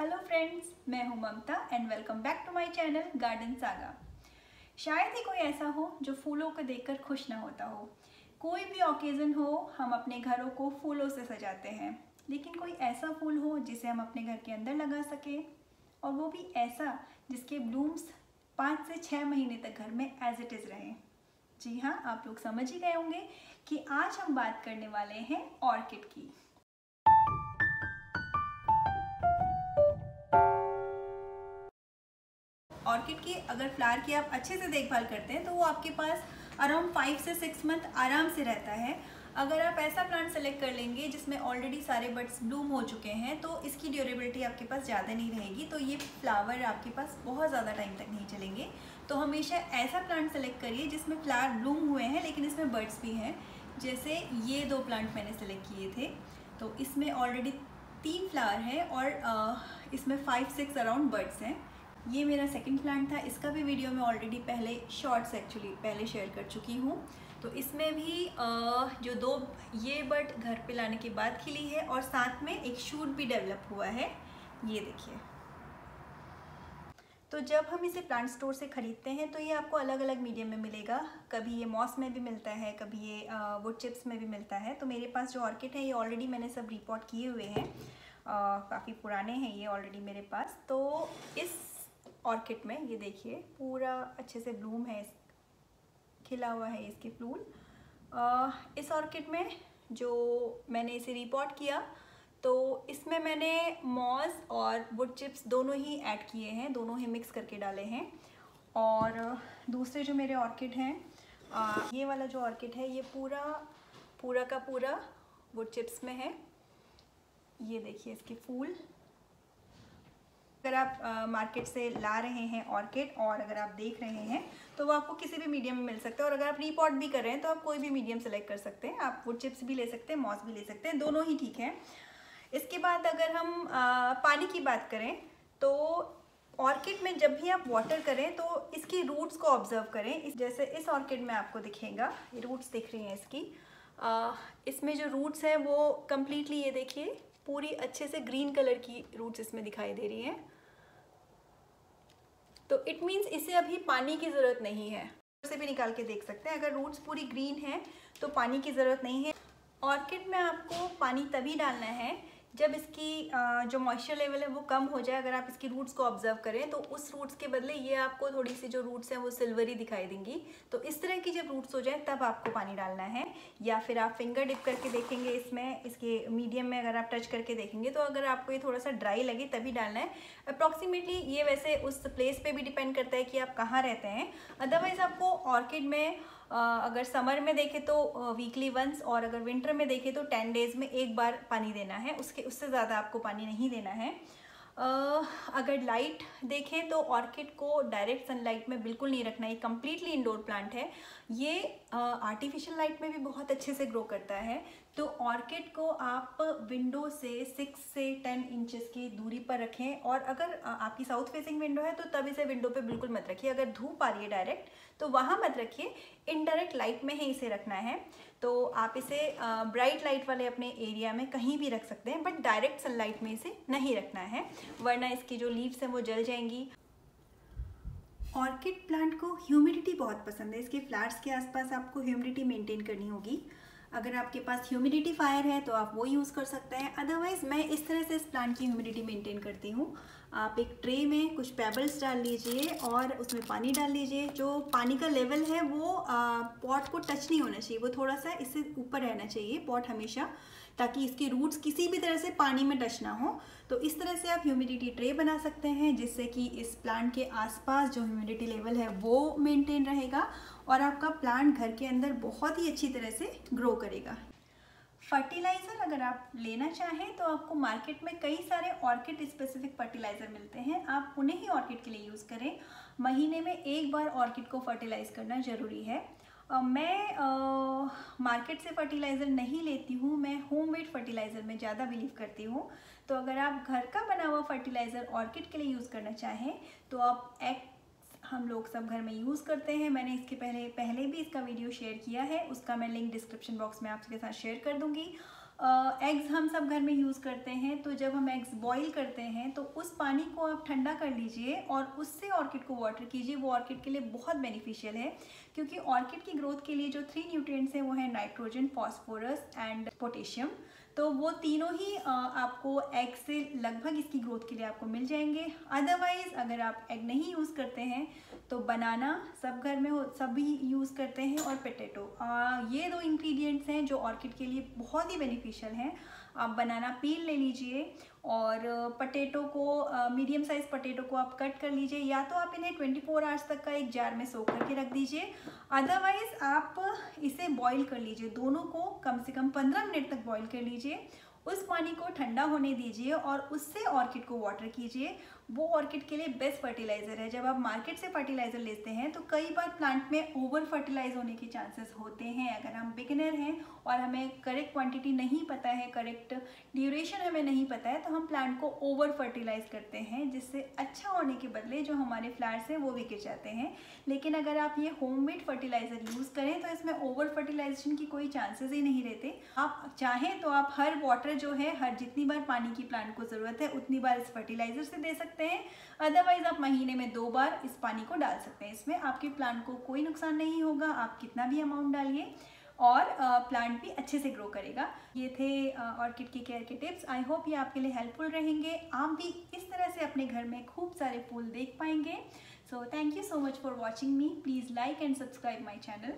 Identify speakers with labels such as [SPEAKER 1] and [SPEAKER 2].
[SPEAKER 1] Hello friends, मैं हूं Mamta and welcome back to my channel garden saga. शायद ही कोई ऐसा हो जो फूलों को देखकर खुश ना होता हो। कोई भी ओकेजन हो, हम अपने घरों को फूलों से सजाते हैं, लेकिन कोई ऐसा फूल हो जिसे हम अपने घर के अंदर लगा सकें, और वो भी ऐसा जिसके ब्लूम्स 5 से 6 महीने तक घर में एज इट इज़ रहें। जी हाँ, आप लोग समझ ही गए होंगे कि आज हम बात करने वाले हैं ऑर्किड की। ऑर्किड की अगर फ्लावर की आप अच्छे से देखभाल करते हैं तो वो आपके पास अराउंड 5 से 6 मंथ आराम से रहता है। अगर आप ऐसा प्लांट सेलेक्ट कर लेंगे जिसमें ऑलरेडी सारे बड्स ब्लूम हो चुके हैं तो इसकी ड्यूरेबिलिटी आपके पास ज़्यादा नहीं रहेगी, तो ये फ्लावर आपके पास बहुत ज़्यादा टाइम तक नहीं चलेंगे। तो हमेशा ऐसा प्लांट सेलेक्ट करिए जिसमें फ्लावर ब्लूम हुए हैं लेकिन इसमें बड्स भी हैं। जैसे ये 2 प्लांट मैंने सेलेक्ट किए थे, तो इसमें ऑलरेडी 3 फ्लावर है और इसमें 5-6 अराउंड बड्स हैं। ये मेरा सेकंड प्लांट था, इसका भी वीडियो मैं ऑलरेडी पहले शॉर्ट्स एक्चुअली पहले शेयर कर चुकी हूँ। तो इसमें भी जो 2 ये बड घर पे लाने के बाद खिली है और साथ में एक शूट भी डेवलप हुआ है, ये देखिए। तो जब हम इसे प्लांट स्टोर से ख़रीदते हैं तो ये आपको अलग अलग मीडियम में मिलेगा। कभी ये मॉस में भी मिलता है, कभी ये वुड चिप्स में भी मिलता है। तो मेरे पास जो ऑर्किड है ये ऑलरेडी मैंने सब रिपोर्ट किए हुए हैं, काफ़ी पुराने हैं ये ऑलरेडी मेरे पास। तो इस ऑर्किड में ये देखिए पूरा अच्छे से ब्लूम है, खिला हुआ है इसके फूल। इस ऑर्किड में जो मैंने इसे रिपोर्ट किया तो इसमें मैंने मॉस और वुड चिप्स दोनों ही ऐड किए हैं, दोनों ही मिक्स करके डाले हैं। और दूसरे जो मेरे ऑर्किड हैं, ये वाला जो ऑर्किड है ये पूरा का पूरा वुड चिप्स में है। ये देखिए इसके फूल। अगर आप मार्केट से ला रहे हैं ऑर्किड और अगर आप देख रहे हैं तो वो आपको किसी भी मीडियम में मिल सकता है, और अगर आप रीपॉट भी कर रहे हैं तो आप कोई भी मीडियम सेलेक्ट कर सकते हैं। आप वुड चिप्स भी ले सकते हैं, मॉस भी ले सकते हैं, दोनों ही ठीक है। इसके बाद अगर हम पानी की बात करें तो ऑर्किड में जब भी आप वाटर करें तो इसकी रूट्स को ऑब्जर्व करें। जैसे इस ऑर्किड में आपको दिखेगा, ये रूट्स दिख रही हैं इसकी। इसमें जो रूट्स हैं वो कम्प्लीटली ये देखिए पूरी अच्छे से ग्रीन कलर की रूट्स इसमें दिखाई दे रही हैं। तो इट मीन्स इसे अभी पानी की ज़रूरत नहीं है। उसे भी निकाल के देख सकते हैं, अगर रूट्स पूरी ग्रीन है तो पानी की ज़रूरत नहीं है। ऑर्किड में आपको पानी तभी डालना है जब इसकी जो मॉइस्चर लेवल है वो कम हो जाए। अगर आप इसकी रूट्स को ऑब्जर्व करें तो उस रूट्स के बदले ये आपको थोड़ी सी जो रूट्स हैं वो सिल्वरी दिखाई देंगी। तो इस तरह की जब रूट्स हो जाए तब आपको पानी डालना है, या फिर आप फिंगर डिप करके देखेंगे इसमें, इसके मीडियम में अगर आप टच करके देखेंगे तो अगर आपको ये थोड़ा सा ड्राई लगे तभी डालना है। अप्रॉक्सीमेटली ये वैसे उस प्लेस पे भी डिपेंड करता है कि आप कहाँ रहते हैं। अदरवाइज़ आपको ऑर्किड में अगर समर में देखें तो वीकली वंस, और अगर विंटर में देखें तो 10 डेज़ में एक बार पानी देना है, उससे ज़्यादा आपको पानी नहीं देना है। अगर लाइट देखें तो ऑर्किड को डायरेक्ट सनलाइट में बिल्कुल नहीं रखना है, ये कम्प्लीटली इंडोर प्लांट है। ये आर्टिफिशियल लाइट में भी बहुत अच्छे से ग्रो करता है। तो ऑर्किड को आप विंडो से 6 से 10 इंचेस की दूरी पर रखें, और अगर आपकी साउथ फेसिंग विंडो है तो तब इसे विंडो पे बिल्कुल मत रखिए। अगर धूप आ रही है डायरेक्ट तो वहाँ मत रखिए, इनडायरेक्ट लाइट में ही इसे रखना है। तो आप इसे ब्राइट लाइट वाले अपने एरिया में कहीं भी रख सकते हैं, बट डायरेक्ट सनलाइट में इसे नहीं रखना है, वरना इसकी जो लीव्स हैं वो जल जाएंगी। ऑर्किड प्लांट को ह्यूमिडिटी बहुत पसंद है, इसके फ्लावर्स के आसपास आपको ह्यूमिडिटी मेंटेन करनी होगी। अगर आपके पास ह्यूमिडिफायर है तो आप वो यूज़ कर सकते हैं, अदरवाइज़ मैं इस तरह से इस प्लांट की ह्यूमिडिटी मेंटेन करती हूँ। आप एक ट्रे में कुछ पेबल्स डाल लीजिए और उसमें पानी डाल लीजिए। जो पानी का लेवल है वो पॉट को टच नहीं होना चाहिए, वो थोड़ा सा इससे ऊपर रहना चाहिए पॉट हमेशा, ताकि इसकी रूट्स किसी भी तरह से पानी में टच ना हो। तो इस तरह से आप ह्यूमिडिटी ट्रे बना सकते हैं जिससे कि इस प्लांट के आसपास जो ह्यूमिडिटी लेवल है वो मेंटेन रहेगा और आपका प्लांट घर के अंदर बहुत ही अच्छी तरह से ग्रो करेगा। फर्टिलाइज़र अगर आप लेना चाहें तो आपको मार्केट में कई सारे ऑर्किड स्पेसिफिक फर्टिलाइज़र मिलते हैं, आप उन्हें ही ऑर्किड के लिए यूज़ करें। महीने में एक बार ऑर्किड को फर्टिलाइज़ करना ज़रूरी है। मैं मार्केट से फर्टिलाइज़र नहीं लेती हूँ, मैं होममेड फर्टिलाइज़र में ज़्यादा बिलीव करती हूँ। तो अगर आप घर का बना हुआ फर्टिलाइज़र ऑर्किड के लिए यूज़ करना चाहें तो आप हम लोग सब घर में यूज़ करते हैं। मैंने इसके पहले भी इसका वीडियो शेयर किया है, उसका मैं लिंक डिस्क्रिप्शन बॉक्स में आपके साथ शेयर कर दूँगी। एग्स हम सब घर में यूज़ करते हैं, तो जब हम एग्स बॉईल करते हैं तो उस पानी को आप ठंडा कर लीजिए और उससे ऑर्किड को वाटर कीजिए। वो ऑर्किड के लिए बहुत बेनिफिशियल है, क्योंकि ऑर्किड की ग्रोथ के लिए जो 3 न्यूट्रिएंट्स हैं वो है नाइट्रोजन, फॉस्फोरस एंड पोटेशियम। तो वो तीनों ही आपको एग से लगभग इसकी ग्रोथ के लिए आपको मिल जाएंगे। अदरवाइज़ अगर आप एग नहीं यूज़ करते हैं तो बनाना सब घर में सभी यूज़ करते हैं, और पोटैटो, ये 2 इंग्रेडिएंट्स हैं जो ऑर्किड के लिए बहुत ही बेनिफिशियल हैं। आप बनाना पील ले लीजिए और पोटैटो को, मीडियम साइज़ पोटैटो को आप कट कर लीजिए, या तो आप इन्हें 24 आवर्स तक का एक जार में सोख करके रख दीजिए। अदरवाइज़ आप इसे बॉईल कर लीजिए, दोनों को कम से कम 15 मिनट तक बॉईल कर लीजिए। उस पानी को ठंडा होने दीजिए और उससे ऑर्किड को वाटर कीजिए। वो ऑर्किड के लिए बेस्ट फर्टिलाइज़र है। जब आप मार्केट से फर्टिलाइज़र लेते हैं तो कई बार प्लांट में ओवर फर्टिलाइज होने के चांसेस होते हैं। अगर हम बिगिनर हैं और हमें करेक्ट क्वांटिटी नहीं पता है, करेक्ट ड्यूरेशन हमें नहीं पता है, तो हम प्लांट को ओवर फर्टिलाइज करते हैं, जिससे अच्छा होने के बदले जो हमारे फ्लावर्स हैं वो भी गिर जाते हैं। लेकिन अगर आप ये होममेड फर्टिलाइज़र यूज़ करें तो इसमें ओवर फर्टिलाइजेशन की कोई चांसेस ही नहीं रहते। आप चाहें तो आप हर वाटर जो है, हर जितनी बार पानी की प्लांट को ज़रूरत है उतनी बार इस फर्टिलाइज़र से दे सकते हैं। अदरवाइज आप महीने में 2 बार इस पानी को डाल सकते हैं। इसमें आपके प्लांट को कोई नुकसान नहीं होगा, आप कितना भी अमाउंट डालिए, और प्लांट भी अच्छे से ग्रो करेगा। ये थे ऑर्किड की केयर के टिप्स। आई होप ये आपके लिए हेल्पफुल रहेंगे। आप भी इस तरह से अपने घर में खूब सारे फूल देख पाएंगे। So thank you so much for watching me. Please like and subscribe my channel.